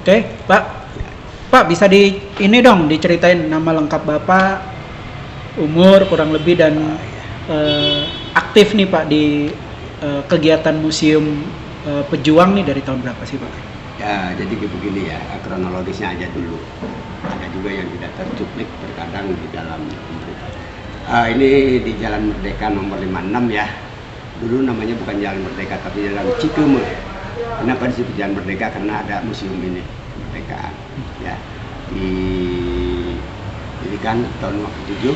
Oke, Pak. Pak, bisa ini dong diceritain nama lengkap Bapak, umur kurang lebih dan aktif nih Pak di kegiatan Museum Pejuang nih dari tahun berapa sih Pak? Ya, jadi begini ya, kronologisnya aja dulu. Ada juga yang tidak tercuplik terkadang di dalam pemberitaan. Ini di Jalan Merdeka nomor 56 ya. Dulu namanya bukan Jalan Merdeka tapi Jalan Cikeme. Kenapa disebut Jalan Merdeka? Karena ada museum ini, kemerdekaan. Ya, didirikan tahun 57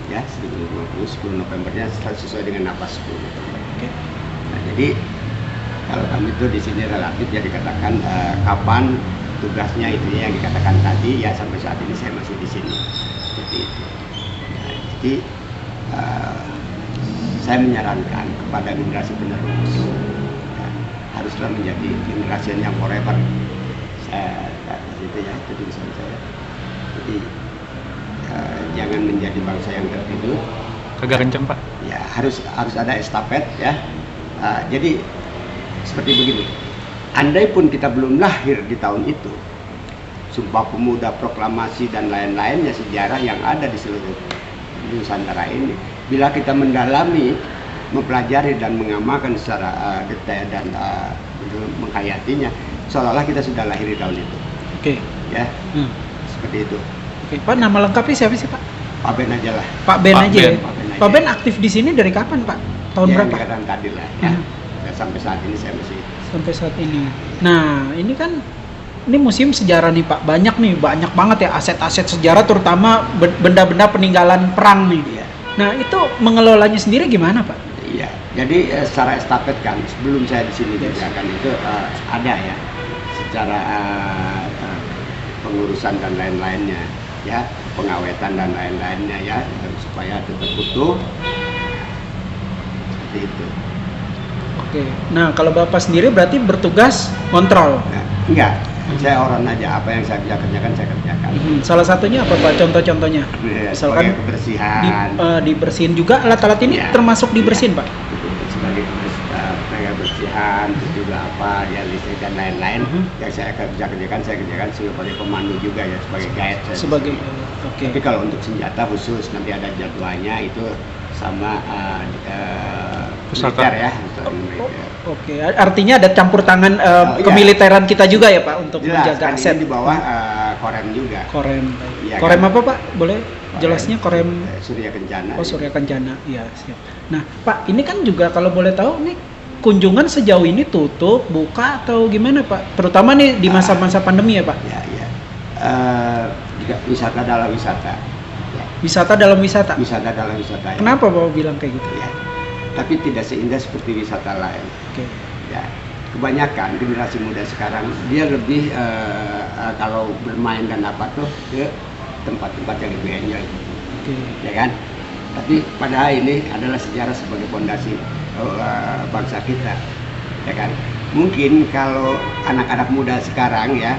ya, 10 Novembernya sesuai dengan napas 10 November. Nah, jadi kalau kami itu di sini relatif ya dikatakan kapan tugasnya itu yang dikatakan tadi ya, sampai saat ini saya masih di sini seperti itu. Nah, jadi saya menyarankan kepada generasi penerus ya, haruslah menjadi generasi yang forever. Itu ya, itu tulisan saya. Jadi jangan menjadi bangsa yang tertidur. Agak kenceng Pak. Ya, harus ada estafet ya. Jadi seperti begini. Andai pun kita belum lahir di tahun itu, Sumpah Pemuda, proklamasi dan lain-lainnya, sejarah yang ada di seluruh Nusantara ini, bila kita mendalami, mempelajari dan mengamalkan secara detail dan menghayatinya, seolah-olah kita sudah lahir di tahun itu. Oke. Ya, seperti itu. Oke, Pak, nama lengkapnya siapa sih Pak? Pak Ben aja lah. Pak Ben aja ya? Pak Ben aja. Pak Ben aktif di sini dari kapan Pak? Tahun berapa? Yang tadi lah ya. Dan sampai saat ini saya masih. Sampai saat ini. Nah, ini kan museum sejarah nih Pak. Banyak banget ya aset-aset sejarah, terutama benda-benda peninggalan perang nih. Iya. Nah, itu mengelolanya sendiri gimana Pak? Iya. Jadi secara estafet kan, sebelum saya di sini dikerjakan itu ada ya, secara pengurusan dan lain-lainnya, ya, pengawetan dan lain-lainnya ya, supaya tetap utuh. Seperti itu. Oke. Nah, kalau Bapak sendiri berarti bertugas kontrol? Nah, enggak. Saya orang aja, apa yang saya bisa kerjakan saya kerjakan. Salah satunya apa Pak? Contoh-contohnya? Ya, Misalkan kebersihan. Dibersihin juga alat-alat ini Ya, termasuk dibersihin Pak? Sebagai kebersihan, itu juga apa, ya listrik dan lain-lain yang saya kerjakan sebagai pemandu juga ya, sebagai guide. Sebagai oke. Tapi kalau untuk senjata khusus nanti ada jadwalnya itu sama militer ya. Oke, artinya ada campur tangan iya. kemiliteran kita juga ya Pak untuk Jelas, menjaga kan aset. ini di bawah Korem juga. Korem. Iya, Korem kan? apa Pak? Boleh jelasnya Korem? Surya Kencana. Oh, Surya Kencana. Iya, siap. Nah, Pak, ini kan juga kalau boleh tahu nih kunjungan sejauh ini tutup, buka atau gimana Pak? Terutama nih di masa-masa pandemi ya Pak? Ya. Wisata dalam wisata. Ya. Wisata dalam wisata? Wisata dalam wisata. Ya. Kenapa Bapak bilang kayak gitu? Ya. Tapi tidak seindah seperti wisata lain. Oke. Ya. Kebanyakan generasi muda sekarang dia lebih kalau bermain dan apa tuh ke tempat-tempat yang lebih enjoy. Oke. Ya kan? Tapi padahal ini adalah sejarah sebagai fondasi bangsa kita, ya kan? Mungkin kalau anak-anak muda sekarang ya,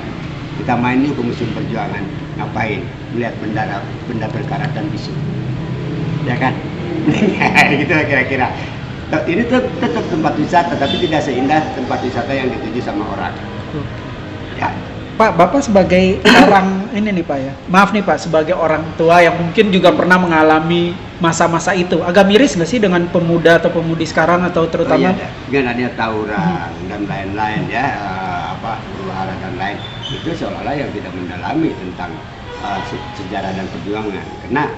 kita main yuk ke Museum Perjuangan, ngapain? Melihat benda berkarat dan bisu, ya kan? Gitu lah kira-kira. Ini tetap tempat wisata, tapi tidak seindah tempat wisata yang dituju sama orang. Ya. Pak, Bapak sebagai orang ini nih Pak ya, maaf nih Pak, sebagai orang tua yang mungkin juga pernah mengalami masa-masa itu, agak miris nggak sih dengan pemuda atau pemudi sekarang atau terutama? Dengan adanya tauran dan lain-lain ya, huru-hara dan lain, itu seolah-olah yang tidak mendalami tentang sejarah dan perjuangan, karena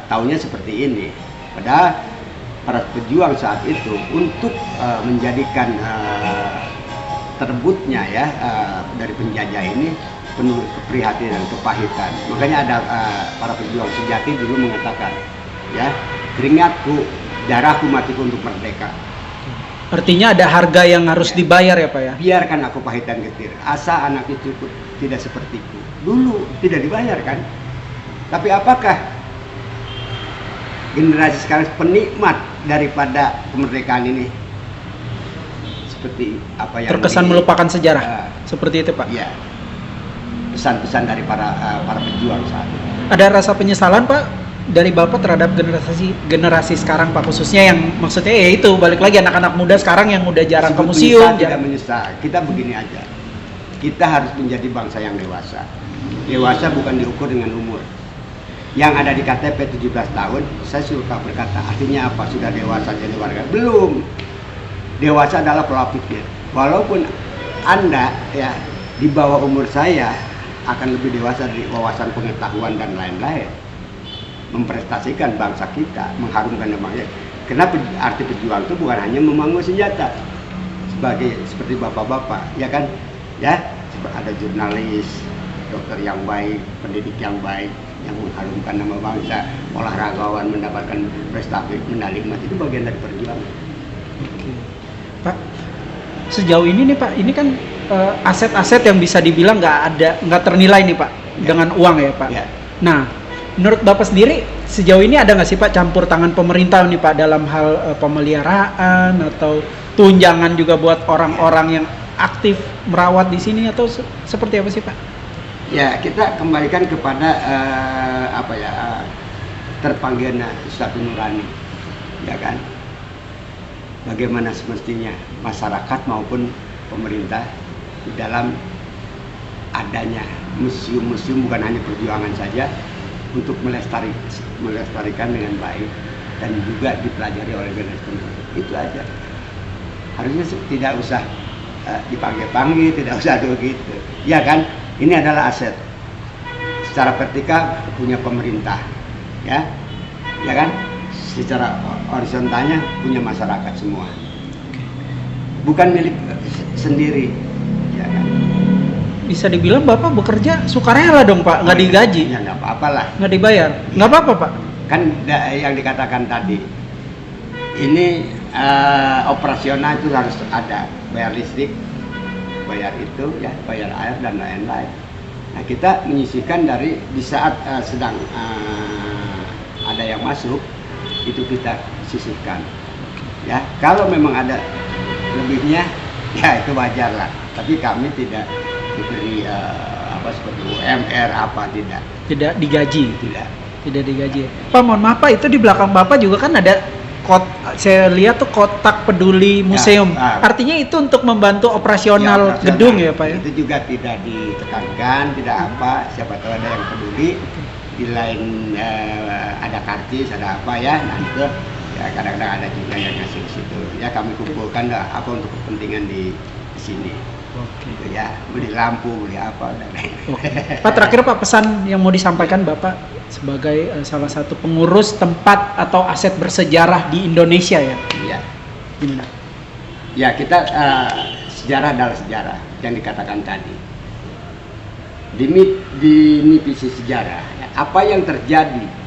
taunya seperti ini. Padahal para pejuang saat itu untuk menjadikan terbutnya ya dari penjajah ini penuh keprihatinan, kepahitan. Makanya ada para pejuang sejati dulu mengatakan, ya, keringatku, darahku, matiku untuk merdeka. Artinya ada harga yang harus dibayar ya Pak ya? Biarkan aku pahitan getir, asa anak itu tidak sepertiku. Dulu tidak dibayar kan? Tapi apakah generasi sekarang penikmat daripada kemerdekaan ini? Seperti apa yang terkesan melupakan sejarah, seperti itu Pak? Iya, pesan-pesan dari para pejuang saat itu. Ada rasa penyesalan Pak dari Bapak terhadap generasi sekarang Pak, khususnya yang maksudnya ya itu balik lagi anak-anak muda sekarang yang udah jarang ke museum. Tidak menyesal, kita begini aja, kita harus menjadi bangsa yang dewasa. Dewasa bukan diukur dengan umur. Yang ada di KTP 17 tahun, saya suka berkata, artinya apa? Sudah dewasa jadi warga? Belum. Dewasa adalah pola pikir. Walaupun Anda ya di bawah umur saya akan lebih dewasa dari wawasan pengetahuan dan lain-lain. Memprestasikan bangsa kita, mengharumkan nama kita. Karena arti pejuang itu bukan hanya memangku senjata. Seperti bapak-bapak, ya kan? Ya, ada jurnalis, dokter yang baik, pendidik yang baik, yang mengharumkan nama bangsa, olahragawan mendapatkan prestasi medali emas, itu bagian dari perjuangan. Oke. Pak, sejauh ini nih Pak, ini kan aset-aset yang bisa dibilang nggak ternilai nih Pak, dengan uang ya Pak. Ya. Nah, menurut Bapak sendiri sejauh ini ada nggak sih Pak campur tangan pemerintah nih Pak dalam hal pemeliharaan atau tunjangan juga buat orang-orang yang aktif merawat di sini atau seperti apa sih Pak? Ya, kita kembalikan kepada terpanggilnya satu nurani, ya kan? Bagaimana semestinya masyarakat maupun pemerintah di dalam adanya museum-museum, bukan hanya perjuangan saja, untuk melestarikan dengan baik dan juga dipelajari oleh generasi penerus. Itu aja. Harusnya tidak usah dipanggil-panggil, tidak usah begitu. Ya kan? Ini adalah aset. Secara vertikal punya pemerintah, ya kan? Secara horizontalnya punya masyarakat semua. Bukan milik sendiri, ya kan? Bisa dibilang Bapak bekerja sukarela dong Pak, nggak digaji? Ya nggak apa-apa lah. Nggak dibayar? Nggak apa-apa Pak? Kan yang dikatakan tadi, ini operasional itu harus ada, bayar listrik, bayar itu, ya, bayar air dan lain-lain. Nah, kita menyisihkan dari di saat sedang ada yang masuk, itu kita sisihkan. Ya, kalau memang ada lebihnya, ya itu wajar lah. Tapi kami tidak diberi seperti UMR tidak. Tidak digaji? Tidak digaji. Pak, mohon maaf Pak, itu di belakang Bapak juga kan ada saya lihat tuh kotak peduli museum. Artinya itu untuk membantu operasional gedung ya Pak ya? Itu juga tidak ditekankan, tidak apa. Siapa tahu ada yang peduli. Di lain ada kartis, ada apa ya. Nah itu ya kadang-kadang ada juga yang ngasih ke situ. Ya kami kumpulkan apa untuk kepentingan di sini. Gitu ya, beli lampu, beli apa dan lain. Pak, terakhir Pak, pesan yang mau disampaikan Bapak sebagai salah satu pengurus tempat atau aset bersejarah di Indonesia ya? Iya. Gimana? Ya kita sejarah adalah sejarah yang dikatakan tadi. Di misi sejarah, apa yang terjadi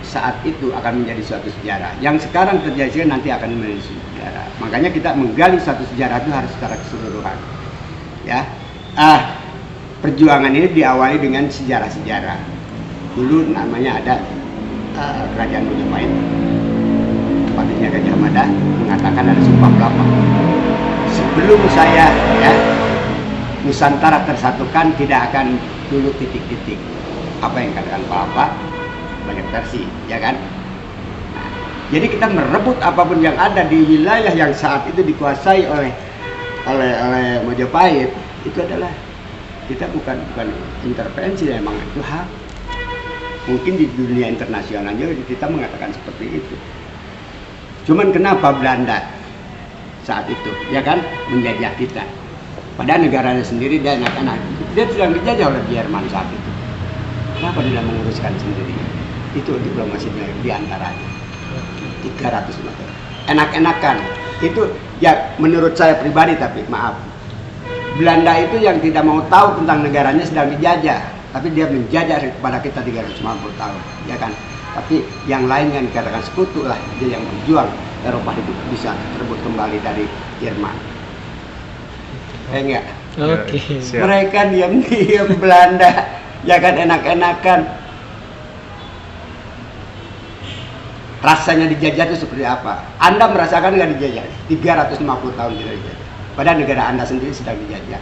saat itu akan menjadi suatu sejarah. Yang sekarang terjadi nanti akan menjadi sejarah. Makanya kita menggali suatu sejarah itu harus secara keseluruhan. Ya, perjuangan ini diawali dengan sejarah-sejarah. Dulu namanya ada kerajaan Majapahit. Bupatinya Gajah Mada mengatakan ada Sumpah Pelamar. Sebelum saya Nusantara tersatukan tidak akan dulu titik-titik. Apa yang katakan Bapak? Banyak versi, ya kan? Nah, jadi kita merebut apapun yang ada di wilayah yang saat itu dikuasai oleh Majapahit, itu adalah kita bukan intervensi, memang itu hak. Mungkin di dunia internasional juga kita mengatakan seperti itu. Cuman kenapa Belanda saat itu, ya kan, menjajah kita? Padahal negaranya sendiri dan anak-anak dia sedang dijajah oleh Jerman saat itu. Kenapa tidak menguruskan sendiri? Itu diplomasi di antaranya 300 meter. Enak-enakan itu ya menurut saya pribadi, tapi maaf, Belanda itu yang tidak mau tahu tentang negaranya sedang dijajah, tapi dia menjajah kepada kita 350 tahun, ya kan? Tapi yang lain yang dikatakan sekutu lah, dia yang berjuang Eropa itu bisa terebut kembali dari Jerman. Enggak? Oke. Mereka diam-diam Belanda, ya kan, enak-enakan. Rasanya dijajah itu seperti apa? Anda merasakan nggak dijajah? 350 tahun tidak dijajah. Padahal negara Anda sendiri sedang dijajah.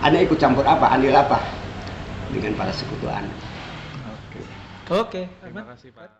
Anda ikut campur apa? Andil apa? Dengan para sekutu Anda. Oke. Terima kasih Pak.